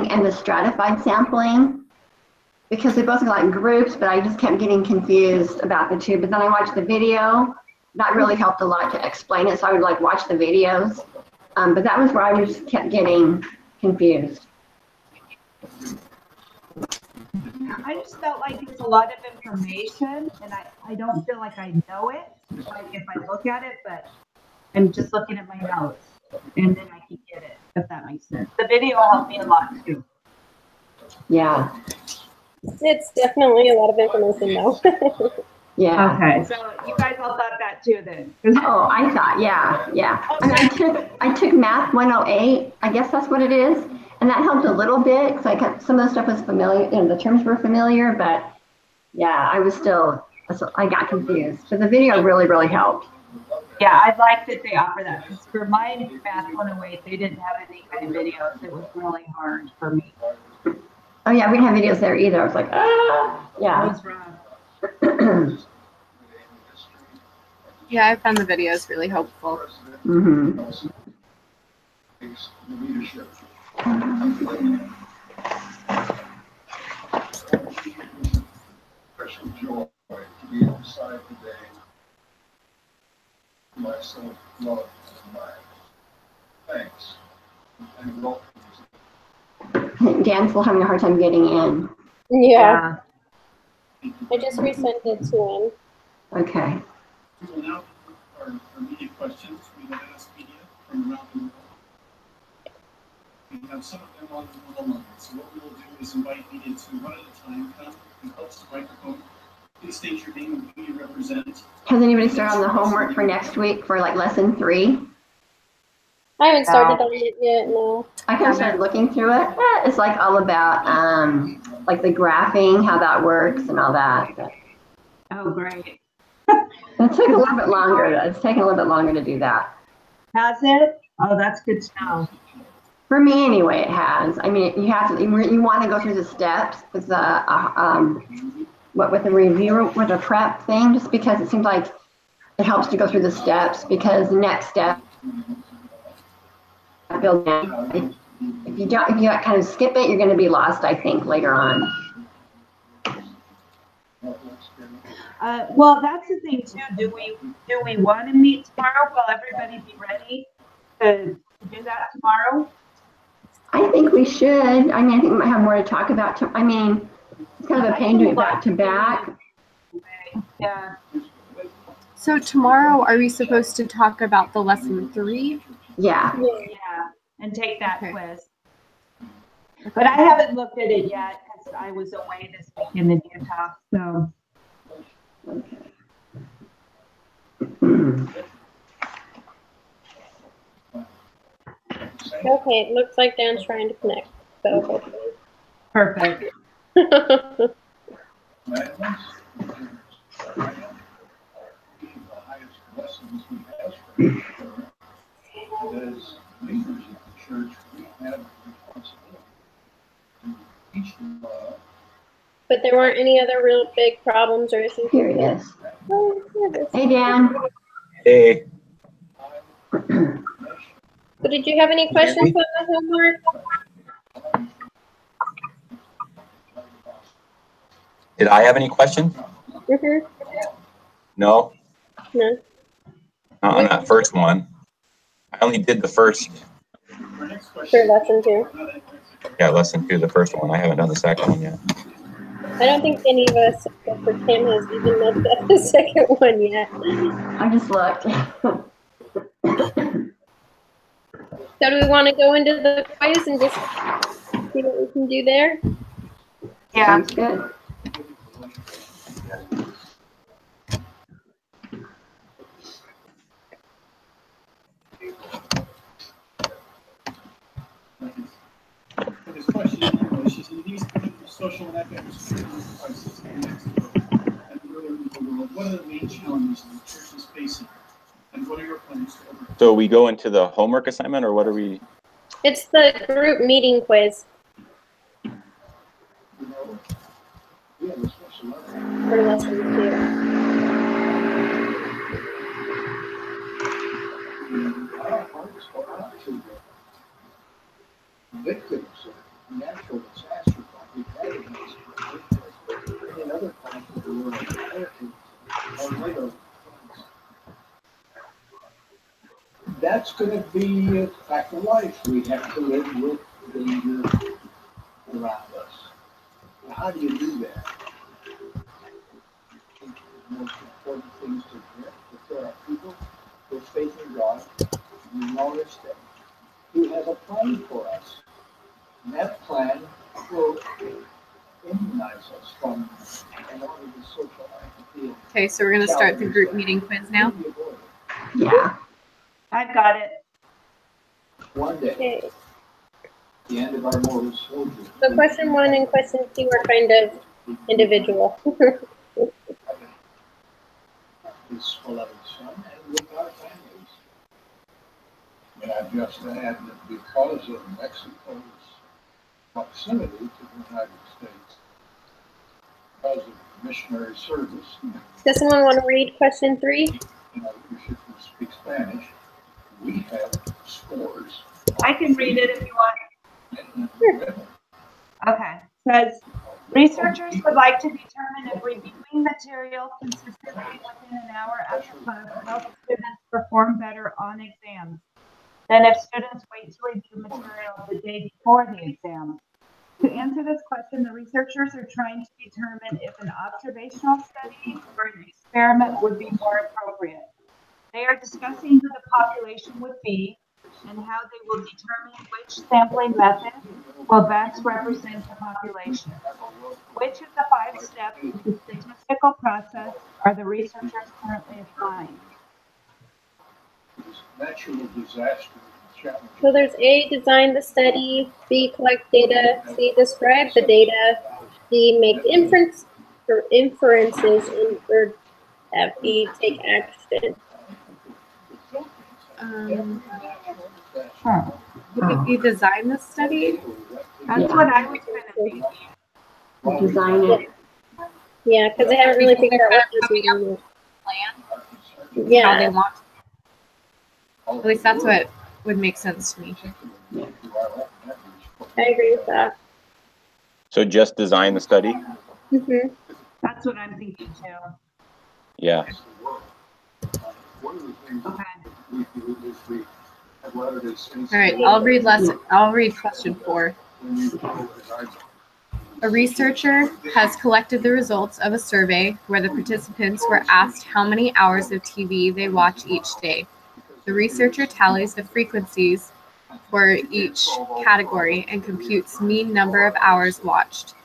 sampling and the stratified sampling, because they both look like groups, but I just kept getting confused about the two. But then I watched the video. That really helped a lot to explain it. So I would like watch the videos. But that was where I just kept getting confused. I just felt like it's a lot of information, and I don't feel like I know it, like if I look at it, but I'm just looking at my notes, and then I can get it, if that makes sense. The video helped me a lot too. Yeah. It's definitely a lot of information though. Yeah. Okay, so you guys all thought that too then? Oh, I thought, yeah. I mean, I took Math 108. I guess that's what it is. And that helped a little bit because I kept, some of the stuff was familiar, the terms were familiar, but yeah, I got confused. But the video really, really helped. Yeah, I like that they offer that. Because for my Math 108, they didn't have any kind of videos. It was really hard for me. Oh yeah, we didn't have videos there either. I was like, yeah. That was rough. Yeah, I found the videos really helpful. Mm-hmm. Special joy to be inside today. Myself, love, and mine. Thanks. And welcome. Dan's still having a hard time getting in. Yeah. I just resent it to him. Okay. We will now our media questions. We have asked media from around the world. We have some of them on the line. So what we will do is invite media to one at a time come and approach the microphone. Please state your name and who you represent. Has anybody started on the homework for next week for like lesson 3? I haven't started on it yet, no. I kind of started looking through it. It's like all about like the graphing, how that works and all that. But Oh, great. it took a little bit longer. It's taken a little bit longer to do that. Has it? Oh, that's good to know. For me anyway, it has. I mean, you have to, you want to go through the steps with the, with the review, with the prep thing, just because it seems like it helps to go through the steps, because the next step, if you kind of skip it, you're going to be lost, I think, later on. Well, that's the thing too. Do we want to meet tomorrow? Will everybody be ready to do that tomorrow? I think we should. I mean, I think we might have more to talk about. I mean, it's kind of a pain doing it back to back. Yeah. So tomorrow, are we supposed to talk about the lesson 3? Yeah. Yeah, and take that quiz. But I haven't looked at it yet because I was away this weekend in Utah. So. Okay, it looks like Dan's trying to connect. So hopefully. Perfect. As leaders of the church, we have responsibility to teach them love. But there weren't any other real big problems or issues. Here it is. Oh, here it is. Hey, Dan. Hey. So did you have any questions on the homework? Did I have any questions? Mm-hmm. No. No. Not on that first one. I only did the first. For lesson 2. Yeah, lesson 2, the first one. I haven't done the second one yet. I don't think any of us, except for Tim, has even looked at the second one yet. I just looked. So do we want to go into the quiz and just see what we can do there? Yeah. Sounds good. This question in English is in these social and economic crises and what are the main challenges the church is facing, and what are your plans to overcome? So we go into the homework assignment, or what are we? It's the group meeting quiz. For lesson 2. Victims natural disaster fund, we've had it in this country. And in other parts of the world, are later funds. That's going to be a fact of life. We have to live with the danger around us. How do you do that? The most important things to admit that there are people with faith in God, and notice that He has a plan for us. And that plan will immunize us from a lot of the social apathy. Okay, so we're going to start the group meeting quiz now. Yeah. I've got it. One day, Okay. the end of our mortal soldier. So question 1 and question 2 are kind of individual. His beloved son and with our families. And I've just add that because of Mexico's proximity to the United States, because of missionary service, Does someone want to read question 3? you know, you should speak Spanish. We have scores. I can read it if you want. Sure. Okay. Says, researchers would like to determine if reviewing material consistently within an hour after class helps students perform better on exams than if students wait to review material the day before the exam. To answer this question, the researchers are trying to determine if an observational study or an experiment would be more appropriate. They are discussing who the population would be and how they will determine which sampling method will best represent the population. Which of the 5 steps of the statistical process are the researchers currently applying? Natural disaster challenge. So there's A, design the study, B, collect data, C, describe the data, D, make inferences, or F, E, take action. You design the study? That's what I was kind of thinking. Design it. Yeah, because they haven't really figured out what they're doing yet. How they Yeah, want. At least that's what would make sense to me. I agree with that. So just design the study? Mm-hmm. That's what I'm thinking too. Yeah. Okay. All right, I'll read question 4. A researcher has collected the results of a survey where the participants were asked how many hours of TV they watch each day. The researcher tallies the frequencies for each category and computes mean number of hours watched.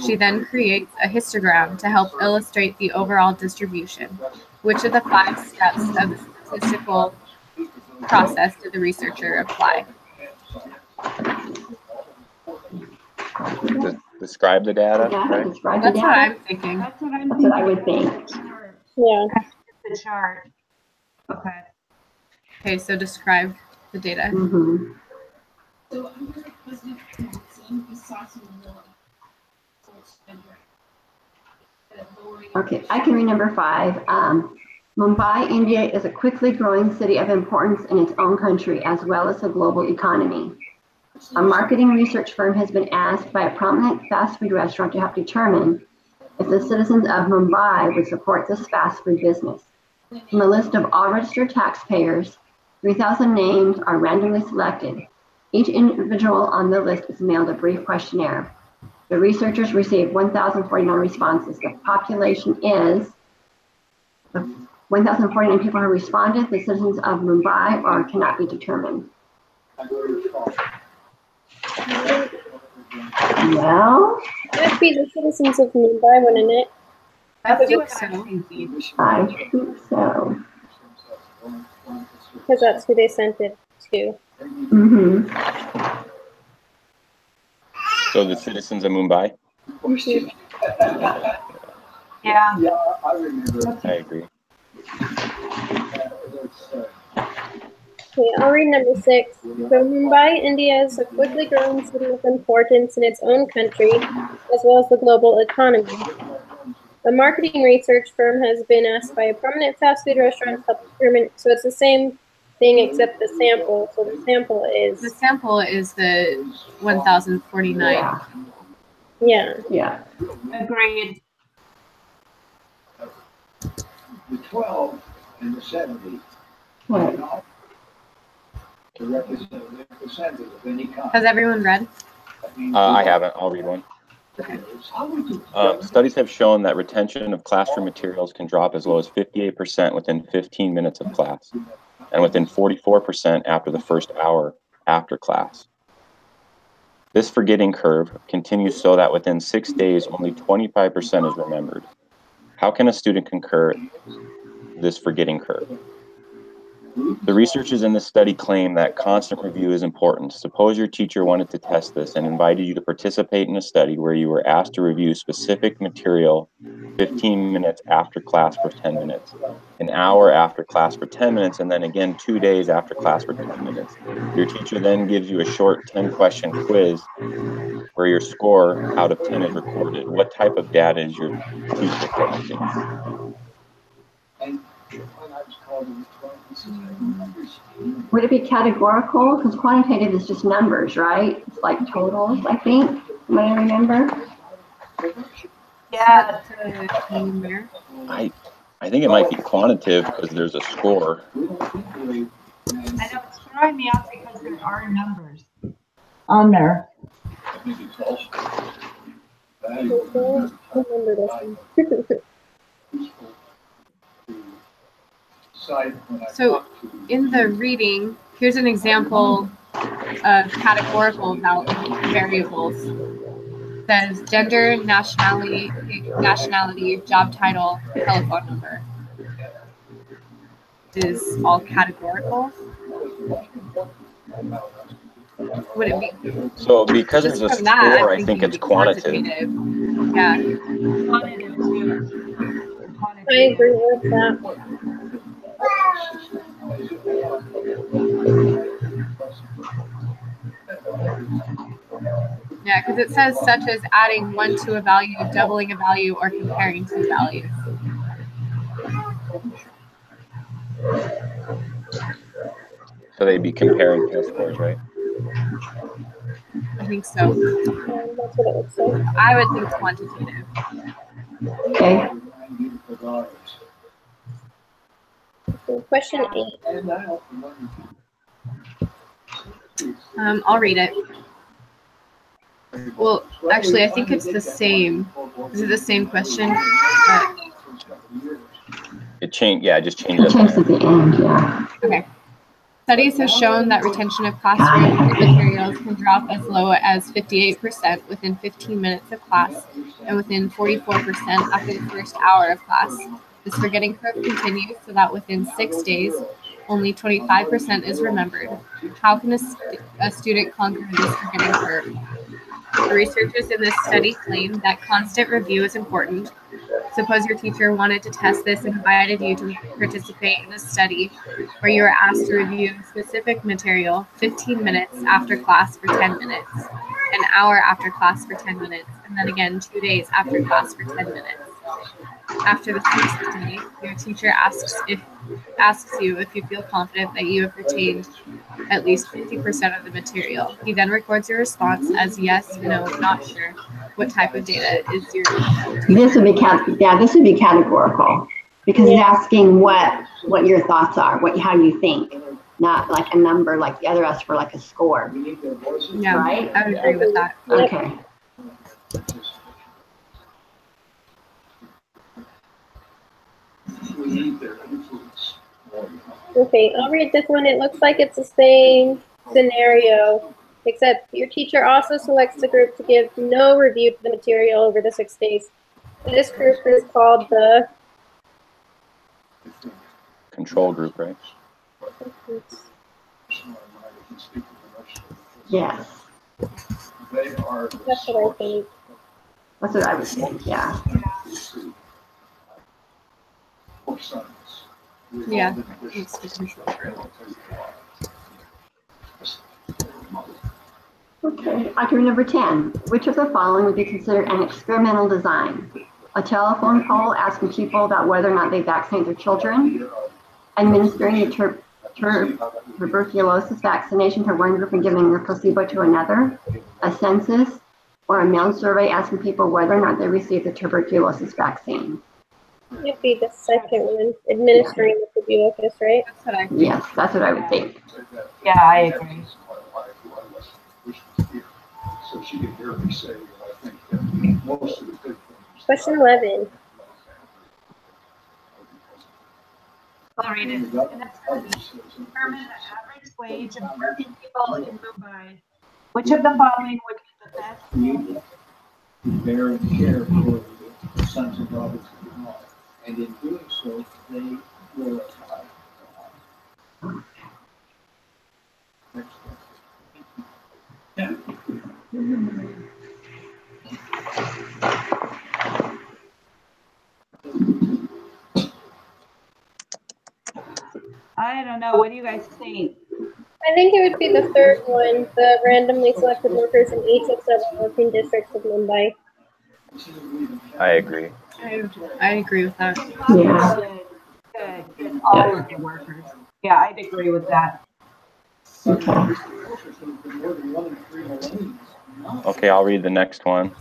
She then creates a histogram to help illustrate the overall distribution. Which of the 5 steps of the statistical process did the researcher apply? Describe the data, right? Describe the That's what data. I'm thinking. That's what I'm That's thinking. what I would think. Yeah. The chart. Okay. Okay, so describe the data. Mm-hmm. So under President Johnson, we saw some more Okay, I can read number 5. Mumbai, India is a quickly growing city of importance in its own country as well as the global economy. A marketing research firm has been asked by a prominent fast food restaurant to help determine if the citizens of Mumbai would support this fast food business. From a list of all registered taxpayers, 3,000 names are randomly selected. Each individual on the list is mailed a brief questionnaire. The researchers received 1,049 responses. The population is the 1,049 people who responded, the citizens of Mumbai, or cannot be determined. Well, It would be the citizens of Mumbai, wouldn't it? That's think what so. I'm thinking. I think so. Because that's who they sent it to. Mm-hmm. So the citizens of Mumbai? Yeah. Yeah, I remember. I agree. Okay, I'll read number 6. So Mumbai, India is a quickly growing city of importance in its own country, as well as the global economy. A marketing research firm has been asked by a prominent fast food restaurant to help determine, so it's the same thing except the sample. So the sample The is, sample is the 1,049. Yeah, yeah. yeah. Agreed. The 12 and the 70 Right. are not the representative of any kind. Has everyone read? That means I haven't. I'll read one. How would you Studies have shown that retention of classroom materials can drop as low as 58% within 15 minutes of class, and within 44% after the first hour after class. This forgetting curve continues so that within 6 days, only 25% is remembered. How can a student concur this forgetting curve? The researchers in this study claim that constant review is important. Suppose your teacher wanted to test this and invited you to participate in a study where you were asked to review specific material 15 minutes after class for 10 minutes, an hour after class for 10 minutes, and then again 2 days after class for 10 minutes. Your teacher then gives you a short 10-question quiz where your score out of 10 is recorded. What type of data is your teacher collecting? and when I was called in the 12, he says, I don't understand. Would it be categorical? Because quantitative is just numbers, right? It's like totals, I think, when I remember. Yeah. There. I think it might be quantitative because there's a score. We don't think really, I know it's throwing me off because there are numbers on there. I think it's also I valuable don't remember this one. useful to decide when I So, talk to In the reading, here's an example of categorical variables. It says gender, nationality, job title, telephone number. Is all categorical? Would it be? So because there's a Just from that, score, I'm I think thinking it's quantitative. Yeah. Quantitative too. I agree with that. Yeah, because it says such as adding one to a value, doubling a value, or comparing two values. So they'd be comparing test scores, right? I think so. That's what it looks like. I would think quantitative. Okay. So question 8. I'll read it. Well, actually, I think it's the same. Is it the same question? But, It changed. Yeah, it just changed. It changed at the end, yeah. okay. Studies have shown that retention of classroom materials can drop as low as 58% within 15 minutes of class and within 44% after the first hour of class. This forgetting curve continues so that within 6 days, only 25% is remembered. How can a student conquer this forgetting curve? The researchers in this study claim that constant review is important. Suppose your teacher wanted to test this and invited you to participate in a study where you were asked to review specific material 15 minutes after class for 10 minutes, an hour after class for 10 minutes, and then again 2 days after class for 10 minutes. After the first day, your teacher asks you if you feel confident that you have retained at least 50% of the material. He then records your response as yes, no, not sure. What type of data is your This would be this would be categorical because it's asking what your thoughts are, how you think, not like a number like the other asked for like a score. Yeah, Right? I would agree with that. Okay. Okay, I'll read this one. It looks like it's the same scenario, except your teacher also selects a group to give no review to the material over the 6 days. This group is called the Control group, right? Yes. They are the That's what I think. That's what I would think, yeah. for sons. Yeah, it's the control group. Okay, item number 10. Which of the following would be considered an experimental design? A telephone poll asking people about whether or not they vaccinate their children, administering tuberculosis vaccination to one group and giving the placebo to another, a census, or a mail survey asking people whether or not they received the tuberculosis vaccine. It'd be the second one, administering the tuberculosis, right? That's what I think. Yes, that's what I would think. Yeah, I agree. So she could hear me say, I think that most of the good things. Question 11. I'll read it. And that's going to be determine the average wage of working people in Mumbai. Which of the following would be the best? Bear and care for the sons and daughters of the law. And in doing so, they will apply. Next one. I don't know. What do you guys think? I think it would be the third one, the randomly selected workers in each of several working districts of Mumbai. I agree. I agree with that. Yeah. Good. All of the workers. Yeah, I'd agree with that. Okay. Okay, I'll read the next one.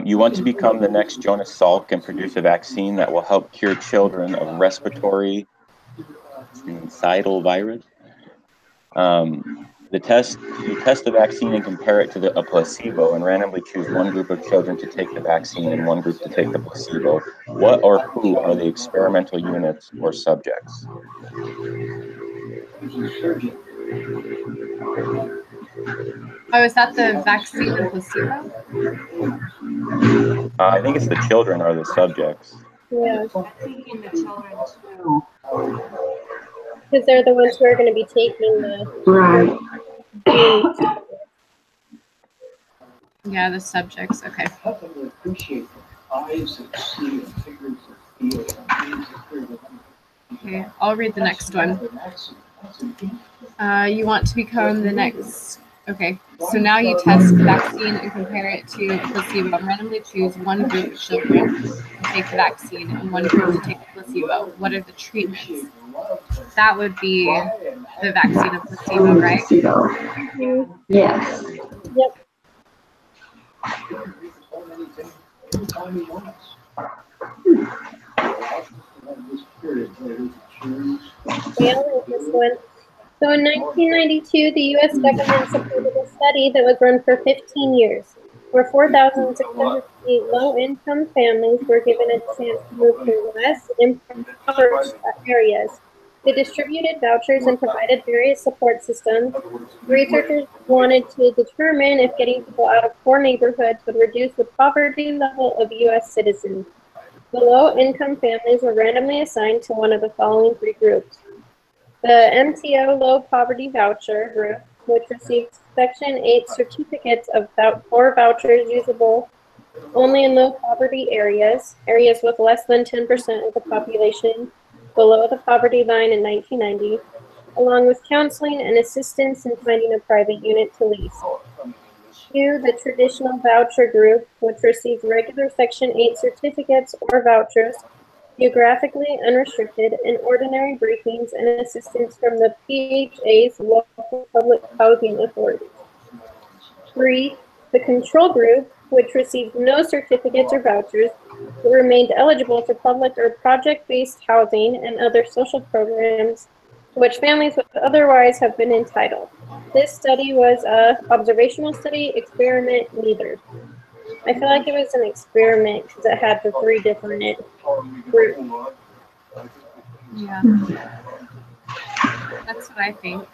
You want to become the next Jonas Salk and produce a vaccine that will help cure children of respiratory syncytial virus. You test the vaccine and compare it to a placebo and randomly choose one group of children to take the vaccine and one group to take the placebo. What or who are the experimental units or subjects? Oh, is that the vaccine and placebo? I think it's the children are the subjects. Yeah, I'm thinking the children too. because they're the ones who are going to be taking the. Right. Yeah, the subjects. Okay. Help them to appreciate the eyes that see and fingers that feel and hands that hear. Okay, I'll read the next one. You want to become the next. Okay, so now you test the vaccine and compare it to placebo. Randomly choose one group of children to take the vaccine and one group to take the placebo. What are the treatments? That would be the vaccine and placebo, right? Placebo. Yes. Yep. Yeah, I'll read this one. So in 1992, the U.S. government supported a study that was run for 15 years, where 4,608 low-income families were given a chance to move to less impoverished areas. They distributed vouchers and provided various support systems. Researchers wanted to determine if getting people out of poor neighborhoods would reduce the poverty level of U.S. citizens. The low-income families were randomly assigned to one of the following three groups. The MTO Low Poverty Voucher Group, which received Section 8 certificates of or vouchers usable only in low poverty areas, areas with less than 10% of the population below the poverty line in 1990, along with counseling and assistance in finding a private unit to lease. 2, the Traditional Voucher Group, which received regular Section 8 certificates or vouchers, geographically unrestricted, and ordinary briefings and assistance from the PHA's local public housing authorities. 3, the Control Group, which received no certificates or vouchers, but remained eligible for public or project-based housing and other social programs to which families would otherwise have been entitled. This study was a observational study, experiment, neither. I feel like it was an experiment because it had the 3 different groups. Yeah. That's what I think.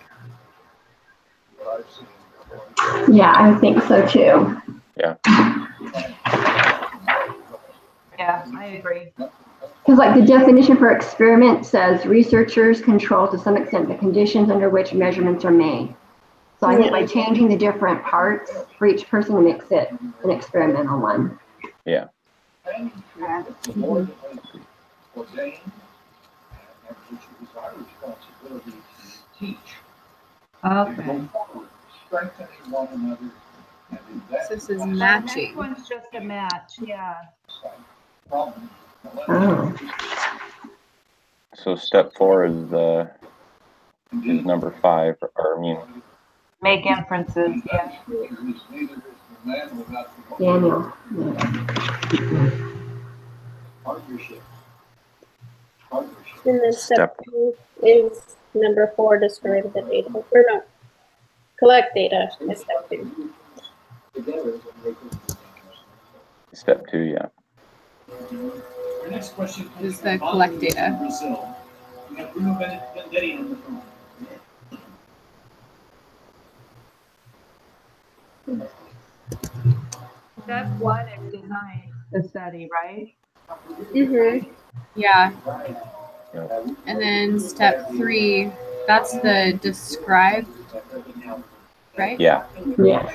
Yeah, I think so too. Yeah. Yeah, I agree. Because like the definition for experiment says researchers control to some extent the conditions under which measurements are made. So I think by changing the different parts for each person makes it an experimental one. Yeah. Okay. Strengthening one another. So this is The matching. next one's just a match, yeah. Oh. So step 4 is number 5, or I mean, Make inferences, yeah. Daniel. Partnership. And then step 2 is number 4, describe the data. Or no, collect data is step 2. step 2, yeah. Our next question comes Is from the Bob collect from data. Brazil. We have Bruno Vendetti on the phone. Step 1 is design the study, right? Mm-hmm. Yeah. And then step 3, that's the describe, right? Yeah. Yes.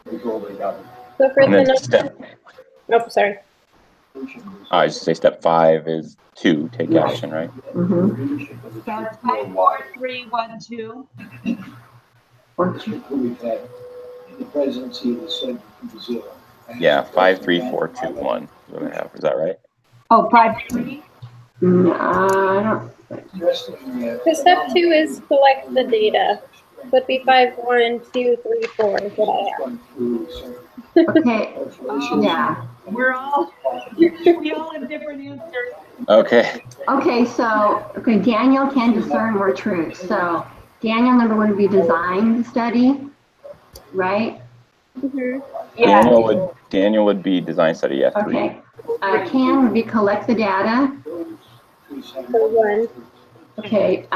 So for And the then number, oh, sorry. I should say step 5 is 2, take Right. action, right? Mm-hmm. So it's 5, 4, 3, 1, 2. We've had in the presidency of the Senate in Brazil. Yeah, 5, 3, 4, 2, 1 is what I have. Is that right? Oh, 5, 3. No, I don't. So step 2 is collect the data. Would be 5, 1, 2, 3, 4 is what I have. Okay. Yeah. We're all, we all have different answers. Okay. Okay, so, okay, Daniel can discern more truth. So Daniel number 1 would be design the study, right? Mm-hmm. Yeah. Daniel would be design study, yeah, 3. Okay. Can would be collect the data. So 1. Okay.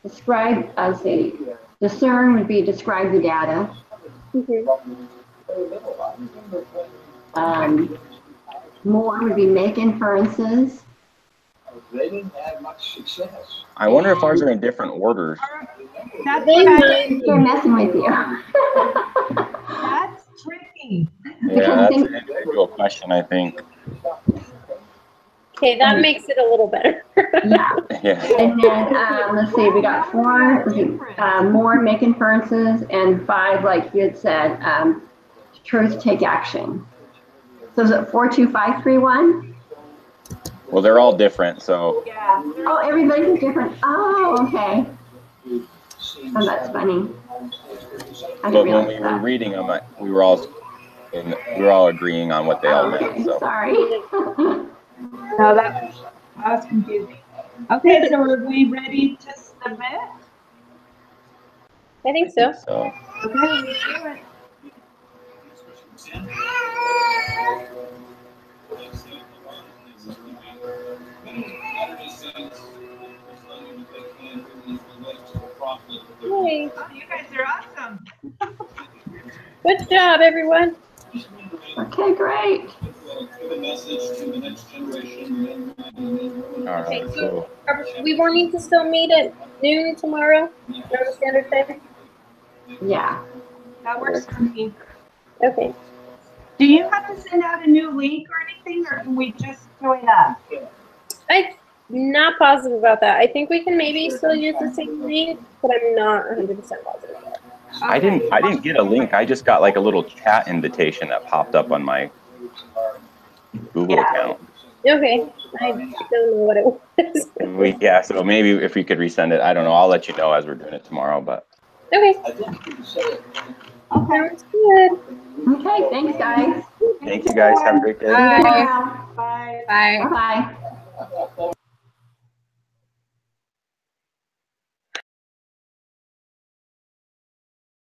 Describe, say, discern would be describe the data. Mm-hmm. More would be make inferences. They didn't have much success. I wonder if ours are in different orders. That's They what I might think. They're messing with you. That's tricky. Yeah, that's an individual question, I think. Okay, that makes it a little better. Yeah. Yeah. And then, let's see, we got 4, more make inferences, and 5, like you had said, truth, take action. So is it 4, 2, 5, 3, 1? Well, they're all different, so Yeah. Oh, everybody's different. Oh, okay. Oh, that's funny. I but didn't when we realize were that. reading them, we were all agreeing on what they all meant. Okay, So sorry. No, that was confusing. Okay, so are we ready to submit? I think so. so Okay, let's do it. Next question from Sam. Yay. Oh, you guys are awesome. Good job, everyone. Okay, great. Give a message to the next generation. all Okay, right. so So we will need to still meet at noon tomorrow, Mountain Standard Time. Yeah. That works for me. Okay. Do you have to send out a new link or anything, or can we just join up? I'm not positive about that. I think we can maybe still use the same link, but I'm not 100% positive about it. I didn't get a link. I just got like a little chat invitation that popped up on my Google account. Okay. I don't know what it was. Yeah, so maybe if we could resend it, I don't know. I'll let you know as we're doing it tomorrow. But Okay. I think you can say it. Sounds good. Okay, thanks, guys. thank you guys. Have a great day. Bye. Bye. Bye. Bye-bye.